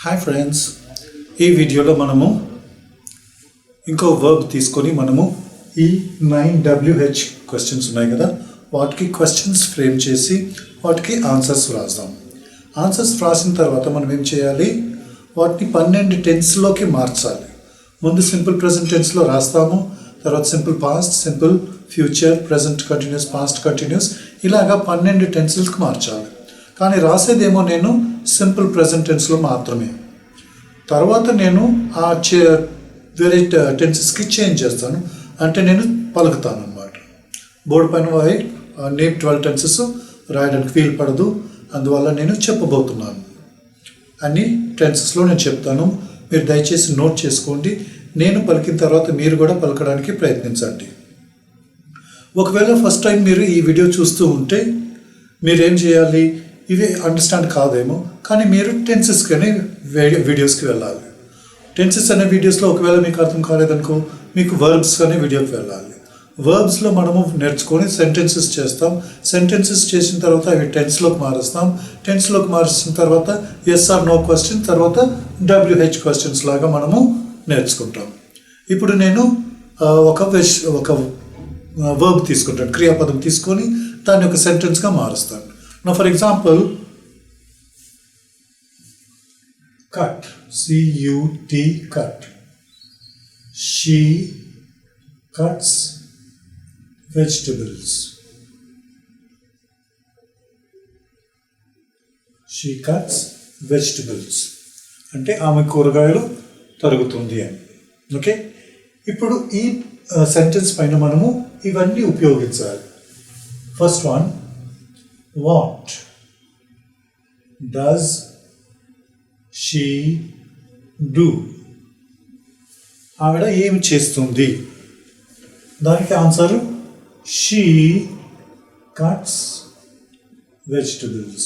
Hi friends, ఈ వీడియోలో మనము ఇంకో వర్బ్ తీసుకొని మనము ఈ 9WH క్వశ్చన్స్ ఉన్నాయి కదా, వాటికి క్వశ్చన్స్ ఫ్రేమ్ చేసి వాటికి ఆన్సర్స్ రాద్దాం. ఆన్సర్స్ రాసిన తర్వాత మనం ఏం చేయాలి, వాటిని 12 టెన్స్లోకి మార్చాలి. ముందు సింపుల్ ప్రెజెంట్ టెన్స్లో రాస్తాము, తర్వాత simple past, simple future, present continuous, past continuous, ఇలాగా 12 టెన్స్కి మార్చాలి. కానీ రాసేదేమో నేను సింపుల్ ప్రెజెంట్ టెన్స్లో మాత్రమే. తర్వాత నేను ఆ వేరే టెన్సెస్కి చేంజ్ చేస్తాను, అంటే నేను పలుకుతాను అన్నమాట. బోర్డు పైన నేమ్ 12 టెన్సెస్ రాయడానికి వీలు పడదు, అందువల్ల నేను చెప్పబోతున్నాను. అన్ని టెన్సెస్లో నేను చెప్తాను, మీరు దయచేసి నోట్ చేసుకోండి. నేను పలికిన తర్వాత మీరు కూడా పలకడానికి ప్రయత్నించండి. ఒకవేళ ఫస్ట్ టైం మీరు ఈ వీడియో చూస్తూ ఉంటే మీరేం చేయాలి, ఇవి అండర్స్టాండ్ కాదేమో, కానీ మీరు టెన్సెస్కి అనే వీడియోస్కి వెళ్ళాలి. టెన్సెస్ అనే వీడియోస్లో ఒకవేళ మీకు అర్థం కాలేదనుకో, మీకు వర్బ్స్ అనే వీడియోకి వెళ్ళాలి. వర్బ్స్లో మనము నేర్చుకొని సెంటెన్సెస్ చేస్తాం. సెంటెన్సెస్ చేసిన తర్వాత అవి టెన్స్లోకి మారుస్తాం. టెన్స్లోకి మార్చిన తర్వాత ఎస్ ఆర్ నో క్వశ్చన్, తర్వాత WH క్వశ్చన్స్ లాగా మనము నేర్చుకుంటాం. ఇప్పుడు నేను ఒక వర్బ్ తీసుకుంటాను, క్రియాపదం తీసుకొని దాన్ని ఒక సెంటెన్స్గా మారుస్తాను. Now, for example, cut, C-U-T, cut. She cuts vegetables. She cuts vegetables. అంటే ఆమె కూరగాయలు తరుగుతుంది అని. ఓకే, ఇప్పుడు ఈ సెంటెన్స్ పైన మనము ఇవన్నీ ఉపయోగించాలి. First one, what does she do? ఆవిడ ఏమి చేస్తుంది? దానికి answer she cuts vegetables.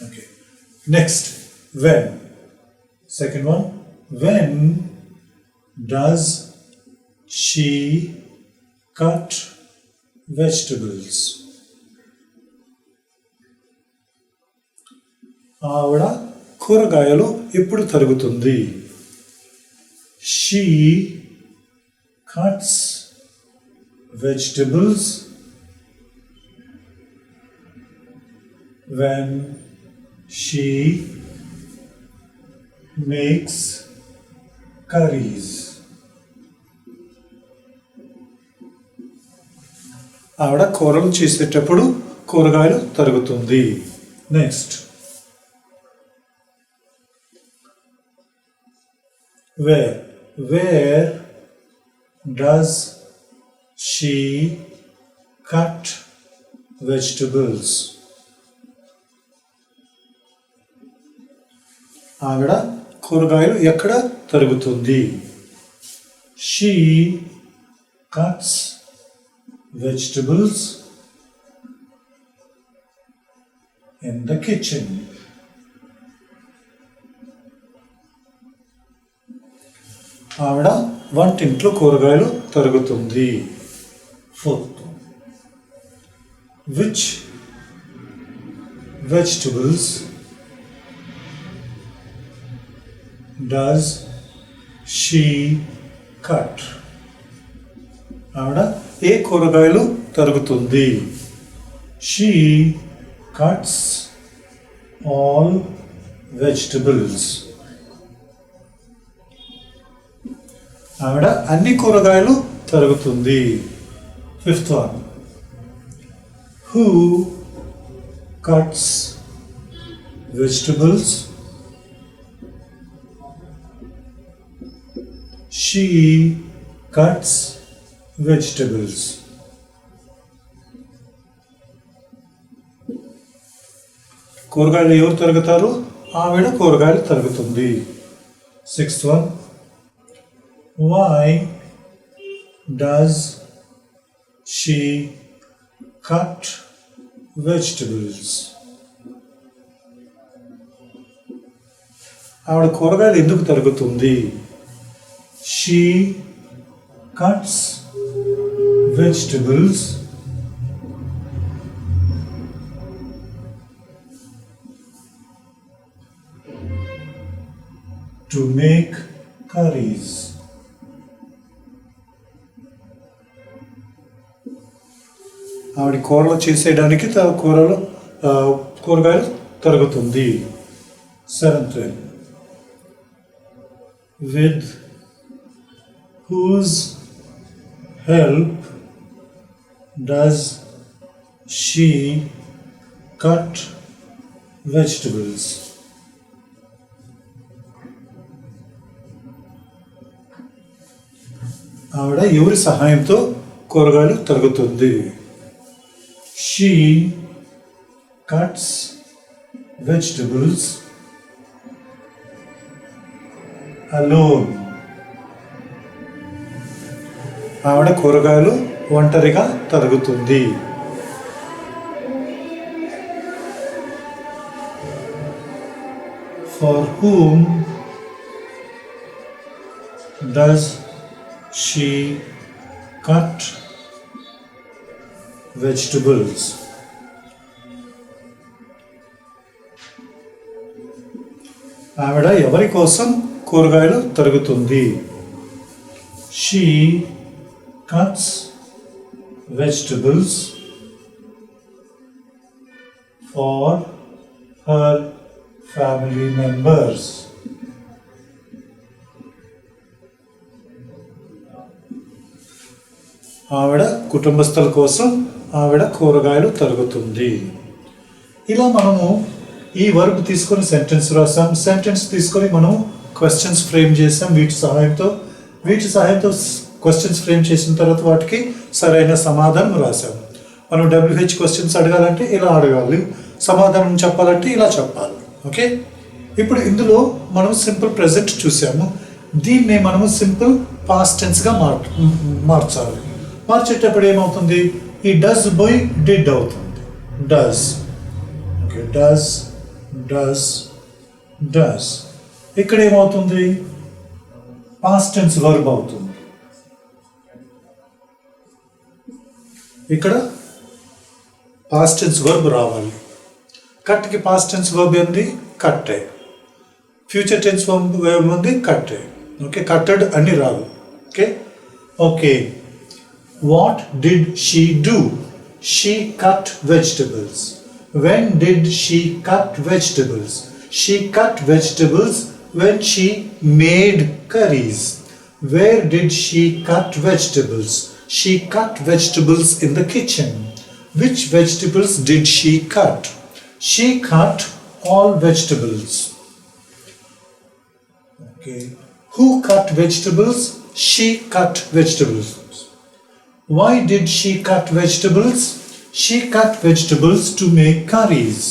Okay, next, when. Second one, when does she cut vegetables? ఆవిడ కూరగాయలు ఎప్పుడు తరుగుతుంది? She cuts vegetables when she makes curries. ఆవిడ కూరలు చేసేటప్పుడు కూరగాయలు తరుగుతుంది. Next, where does she cut vegetables? ఆవిడ కూరగాయలు ఎక్కడ తరుగుతుంది? She cuts vegetables in the kitchen. ఆవిడ వంటింట్లో కూరగాయలు తరుగుతుంది. Fourth, which vegetables does she cut? ఆవిడ ఏ కూరగాయలు తరుగుతుంది? She cuts all vegetables. ఆవిడ అన్ని కూరగాయలు తరుగుతుంది. Fifth one, who cuts vegetables? She cuts vegetables. కూరగాయలు ఎవరు తరుగుతారు? ఆవిడ కూరగాయలు తరుగుతుంది. Sixth one, why does she cut vegetables? ఆవిడ కూరగాయలు ఎందుకు తరుగుతుంది? She cuts vegetables to make curries. ఆవిడ కూరలు చేసేయడానికి కూరగాయలు తరుగుతుంది. 7th one. With whose help does she cut vegetables? ఆవిడ ఎవరి సహాయంతో కూరగాయలు తరుగుతుంది? She cuts vegetables alone. ఆవిడ కూరగాయలు ఒంటరిగా తరుగుతుంది. For whom does she cut vegetables? ఆవిడ ఎవరి కోసం కూరగాయలు తరుగుతుంది? She cuts vegetables for her family members. ఆవిడ కుటుంబస్తుల కోసం ఆవిడ కూరగాయలు తరుగుతుంది. ఇలా మనము ఈ వర్బ్ తీసుకొని సెంటెన్స్ రాసాం. సెంటెన్స్ తీసుకొని మనం క్వశ్చన్స్ ఫ్రేమ్ చేసాం. వీటి సహాయంతో క్వశ్చన్స్ ఫ్రేమ్ చేసిన తర్వాత వాటికి సరైన సమాధానం రాసాం. మనం WH క్వశ్చన్స్ అడగాలంటే ఇలా అడగాలి, సమాధానం చెప్పాలంటే ఇలా చెప్పాలి. ఓకే, ఇప్పుడు ఇందులో మనం సింపుల్ ప్రెజెంట్ చూసాము. దీన్నే మనము సింపుల్ పాస్ట్ టెన్స్గా మార్చాలి. మార్చేటప్పుడు ఏమవుతుంది? ఈ డస్ పోయి డిడ్ అవుతుంది. డస్, ఓకే, డస్ ఇక్కడ ఏమవుతుంది? పాస్ట్ టెన్స్ వర్బ్ అవుతుంది. ఇక్కడ పాస్ట్ టెన్స్ వర్బ్ రావాలి. కట్కి పాస్ట్ టెన్స్ వర్బ్ ఏంది? కట్టే. ఫ్యూచర్ టెన్స్ వర్బ్ ఉంది కట్టే. ఓకే, కట్టెడ్ అని రాదు. Okay, what did she do? She cut vegetables. When did she cut vegetables? She cut vegetables when she made curries. Where did she cut vegetables? She cut vegetables in the kitchen. Which vegetables did she cut? She cut all vegetables. Okay. Who cut vegetables? She cut vegetables. Why did she cut vegetables? She cut vegetables to make curries.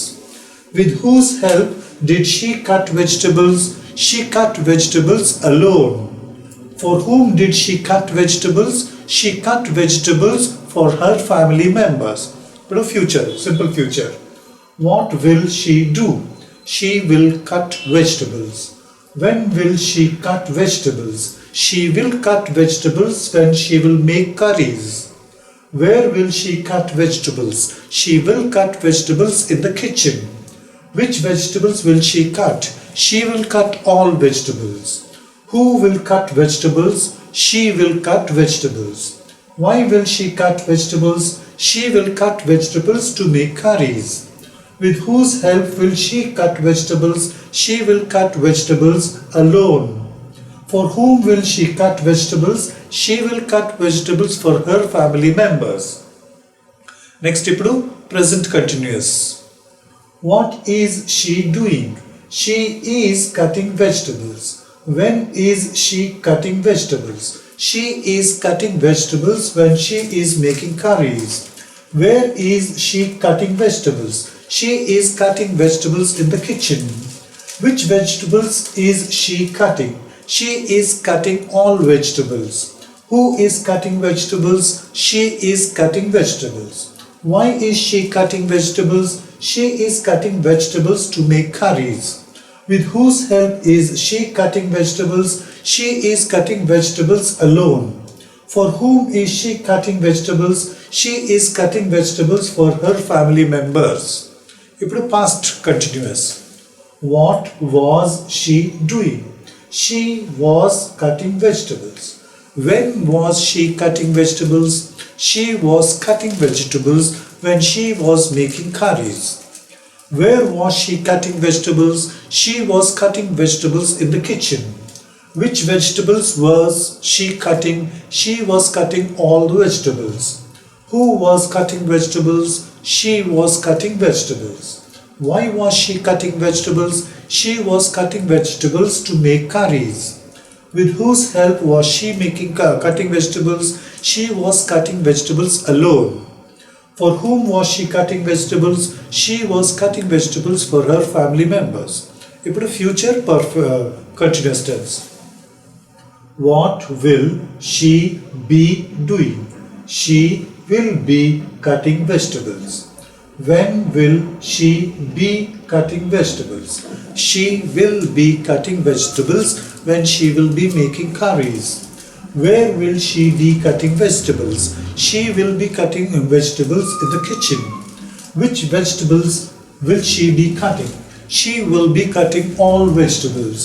With whose help did she cut vegetables? She cut vegetables alone. For whom did she cut vegetables? She cut vegetables for her family members. But future, simple future. What will she do? She will cut vegetables. When will she cut vegetables? She will cut vegetables when she will make curries. Where will she cut vegetables? She will cut vegetables in the kitchen. Which vegetables will she cut? She will cut all vegetables. Who will cut vegetables? She will cut vegetables. Why will she cut vegetables? She will cut vegetables to make curries. With whose help will she cut vegetables? She will cut vegetables alone. For whom will she cut vegetables? She will cut vegetables for her family members. Next, ఇప్పుడు present continuous. What is she doing? She is cutting vegetables. When is she cutting vegetables? She is cutting vegetables when she is making curries. Where is she cutting vegetables? She is cutting vegetables in the kitchen. Which vegetables is she cutting? She is cutting all vegetables. Who is cutting vegetables? She is cutting vegetables. Why is she cutting vegetables? She is cutting vegetables to make curries. With whose help is she cutting vegetables? She is cutting vegetables alone. For whom is she cutting vegetables? She is cutting vegetables for her family members. ఇప్పుడు past continuous. What was she doing? She was cutting vegetables. When was she cutting vegetables? She was cutting vegetables when she was making curries. Where was she cutting vegetables? She was cutting vegetables in the kitchen. Which vegetables was she cutting? She was cutting all the vegetables. Who was cutting vegetables? She was cutting vegetables. Why was she cutting vegetables? She was cutting vegetables to make curries. With whose help was she cutting vegetables? She was cutting vegetables alone. For whom was she cutting vegetables? She was cutting vegetables for her family members. ఇప్పుడు future continuous tense. What will she be doing? She will be cutting vegetables. When will she be cutting vegetables? She will be cutting vegetables when she will be making curries. Where will she be cutting vegetables? She will be cutting vegetables in the kitchen. Which vegetables will she be cutting? She will be cutting all vegetables.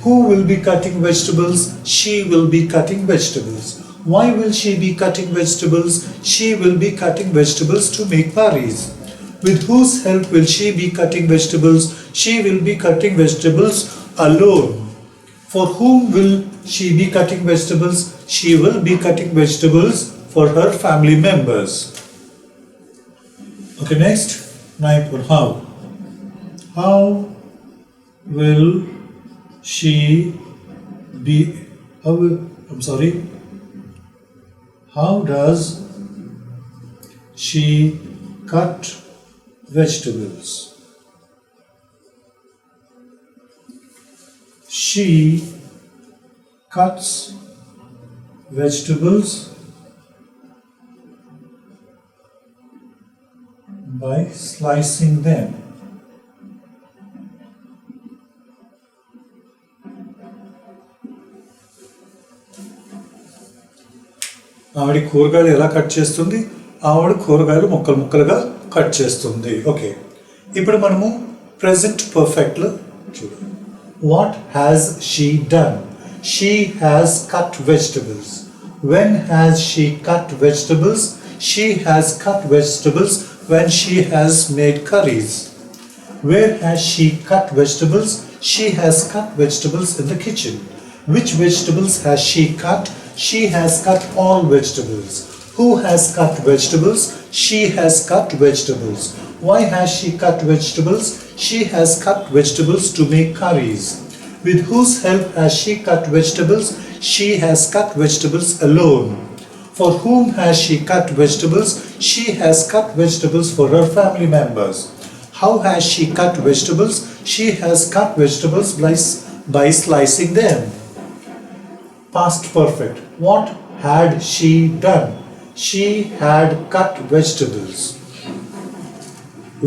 Who will be cutting vegetables? She will be cutting vegetables. Why will she be cutting vegetables? She will be cutting vegetables to make curries. With whose help will she be cutting vegetables? She will be cutting vegetables alone. For whom will she be cutting vegetables? She will be cutting vegetables for her family members. Okay, next. Now, how? How will she be? How does she cut vegetables? She cuts vegetables by slicing them. ఆవిడ కూరగాయలు ఎలా cut చేస్తుంది? ఆవిడ కూరగాయలు ముక్కలు ముక్కలుగా cut చేస్తుంది. Okay, ఇప్పుడు మనము ప్రెజెంట్ పర్ఫెక్ట్లో చూద్దాం. What has she done? She has cut vegetables. When has she cut vegetables? She has cut vegetables when she has made curries. Where has she cut vegetables? She has cut vegetables in the kitchen. Which vegetables has she cut? She has cut all vegetables. Who has cut vegetables? She has cut vegetables. Why has she cut vegetables? She has cut vegetables to make curries. With whose help has she cut vegetables? She has cut vegetables alone. For whom has she cut vegetables? She has cut vegetables for her family members. How has she cut vegetables? She has cut vegetables by slicing them. Past perfect. What had she done? She had cut vegetables.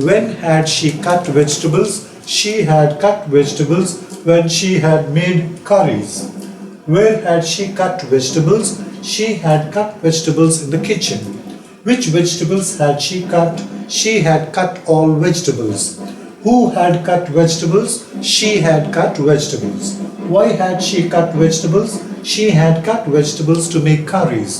When had she cut vegetables? She had cut vegetables when she had made curries. Where had she cut vegetables? She had cut vegetables in the kitchen. Which vegetables had she cut? She had cut all vegetables. Who had cut vegetables? She had cut vegetables. Why had she cut vegetables? She had cut vegetables to make curries.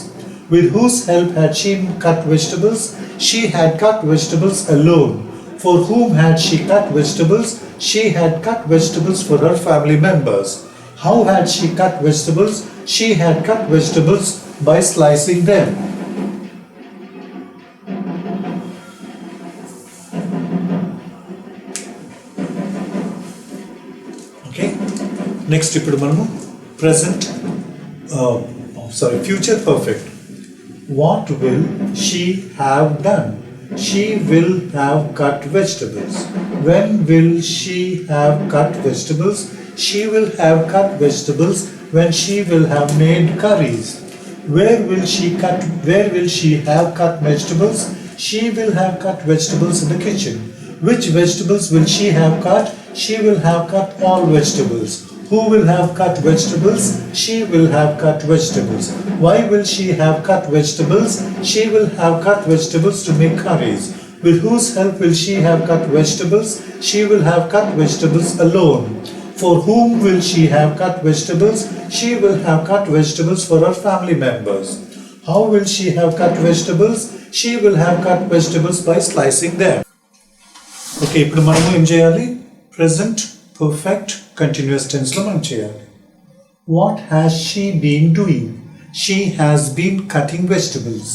With whose help had she cut vegetables? She had cut vegetables alone. For whom had she cut vegetables? She had cut vegetables for her family members. How had she cut vegetables? She had cut vegetables by slicing them. Okay. Next, ఇప్పుడు మనము future perfect. What will she have done? She will have cut vegetables. When will she have cut vegetables? She will have cut vegetables when she will have made curries. Where will she have cut vegetables? She will have cut vegetables in the kitchen. Which vegetables will she have cut? She will have cut all vegetables. Who will have cut vegetables? She will have cut vegetables. Why will she have cut vegetables? She will have cut vegetables to make curries. With whose help will she have cut vegetables? She will have cut vegetables alone. For whom will she have cut vegetables? She will have cut vegetables for her family members. How will she have cut vegetables? She will have cut vegetables by slicing them. Okay, ఇప్పుడు మనము ఏం చేయాలి? Present perfect continuous tense లో మనం చేయాలి. What has she been doing? She has been cutting vegetables.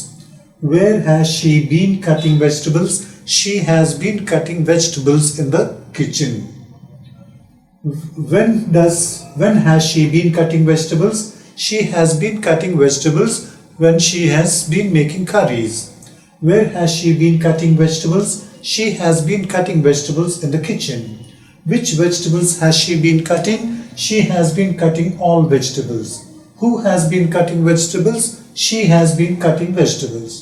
Where has she been cutting vegetables? She has been cutting vegetables in the kitchen. When has she been cutting vegetables? She has been cutting vegetables when she has been making curries. Where has she been cutting vegetables? She has been cutting vegetables in the kitchen. Which vegetables has she been cutting? She has been cutting all vegetables. Who has been cutting vegetables? She has been cutting vegetables.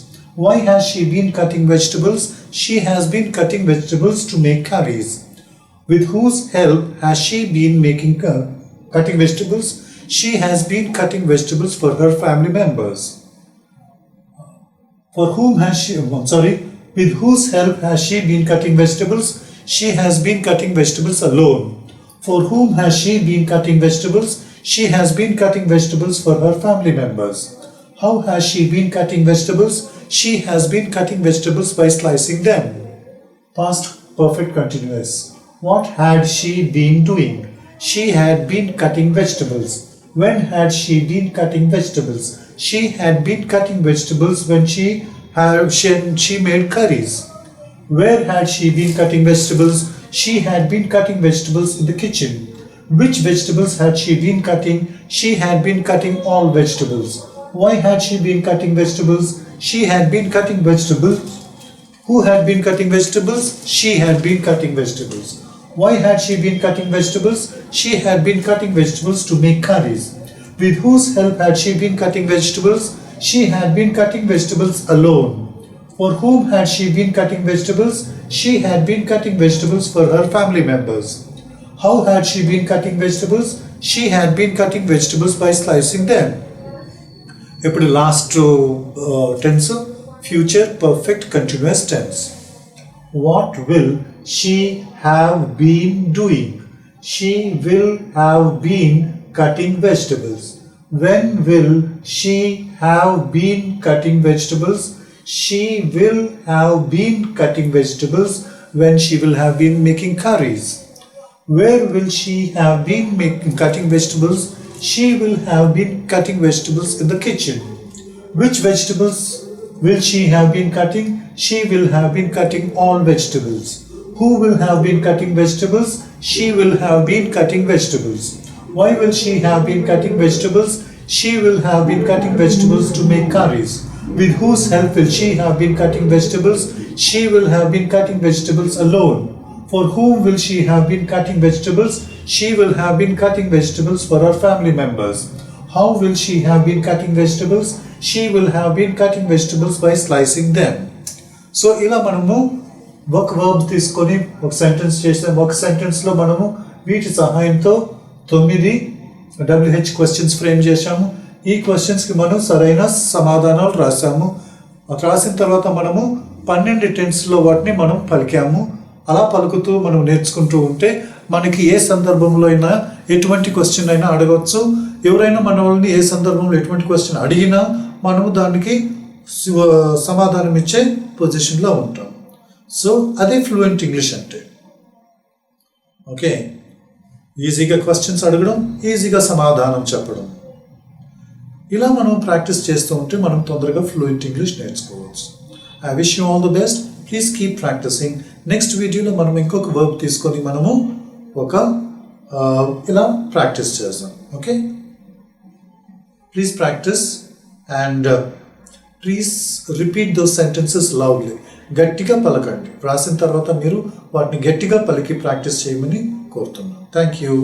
Why has she been cutting vegetables? She has been cutting vegetables to make curries. With whose help has she been cutting vegetables? She has been cutting vegetables for her family members. With whose help has she been cutting vegetables? She has been cutting vegetables alone. For whom has she been cutting vegetables? She has been cutting vegetables for her family members. How has she been cutting vegetables? She has been cutting vegetables by slicing them. Past perfect continuous. What had she been doing? She had been cutting vegetables. When had she been cutting vegetables? She had been cutting vegetables when she made curries. Where had she been cutting vegetables? She had been cutting vegetables in the kitchen. Which vegetables had she been cutting? She had been cutting all vegetables. Why had she been cutting vegetables? She had been cutting vegetables. Who had been cutting vegetables? She had been cutting vegetables. Why had she been cutting vegetables? She had been cutting vegetables to make curries. With whose help had she been cutting vegetables? She had been cutting vegetables alone. For whom had she been cutting vegetables? She had been cutting vegetables for her family members. How had she been cutting vegetables? She had been cutting vegetables by slicing them. ఇప్పుడు last tense future perfect continuous tense. What will she have been doing? She will have been cutting vegetables. When will she have been cutting vegetables? She will have been cutting vegetables when she will have been making curries. Where will she have been cutting vegetables? She will have been cutting vegetables in the kitchen. Which vegetables will she have been cutting? She will have been cutting all vegetables. Who will have been cutting vegetables? She will have been cutting vegetables. Why will she have been cutting vegetables? She will have been cutting vegetables to make curries. With whose help will she have been cutting vegetables? She will have been cutting vegetables alone. For whom will she have been cutting vegetables? She will have been cutting vegetables for her family members. How will she have been cutting vegetables? She will have been cutting vegetables by slicing them. So ఇలా మనము ఒక verb తీసుకొని ఒక sentence చేసాం. ఒక సెంటెన్స్లో మనము వీటి సహాయంతో 9 WH క్వశ్చన్స్ ఫ్రేమ్ చేశాము. ఈ క్వశ్చన్స్కి మనం సరైన సమాధానాలు రాసాము. రాసిన తర్వాత మనము 12 టెన్స్లో వాటిని మనం పలికాము. అలా పలుకుతూ మనం నేర్చుకుంటూ ఉంటే మనకి ఏ సందర్భంలో అయినా ఎటువంటి క్వశ్చన్ అయినా అడగవచ్చు. ఎవరైనా మన వాళ్ళని ఏ సందర్భంలో ఎటువంటి క్వశ్చన్ అడిగినా మనము దానికి సమాధానం ఇచ్చే పొజిషన్లో ఉంటాం. సో అదే ఫ్లూయెంట్ ఇంగ్లీష్ అంటే. ఓకే, ఈజీగా క్వశ్చన్స్ అడగడం, ఈజీగా సమాధానం చెప్పడం. ఇలా మనం ప్రాక్టీస్ చేస్తూ ఉంటే మనం తొందరగా ఫ్లూయెంట్ ఇంగ్లీష్ నేర్చుకోవచ్చు. I wish you all the best. Please keep practising. Next వీడియోలో మనం ఇంకొక వర్బ్ తీసుకొని మనము ఒక ఇలా ప్రాక్టీస్ చేద్దాం. Okay, please practice and please repeat those sentences loudly. గట్టిగా పలకండి. రాసిన తర్వాత మీరు వాటిని గట్టిగా పలికి ప్రాక్టీస్ చేయమని కోరుతున్నాను. Thank you.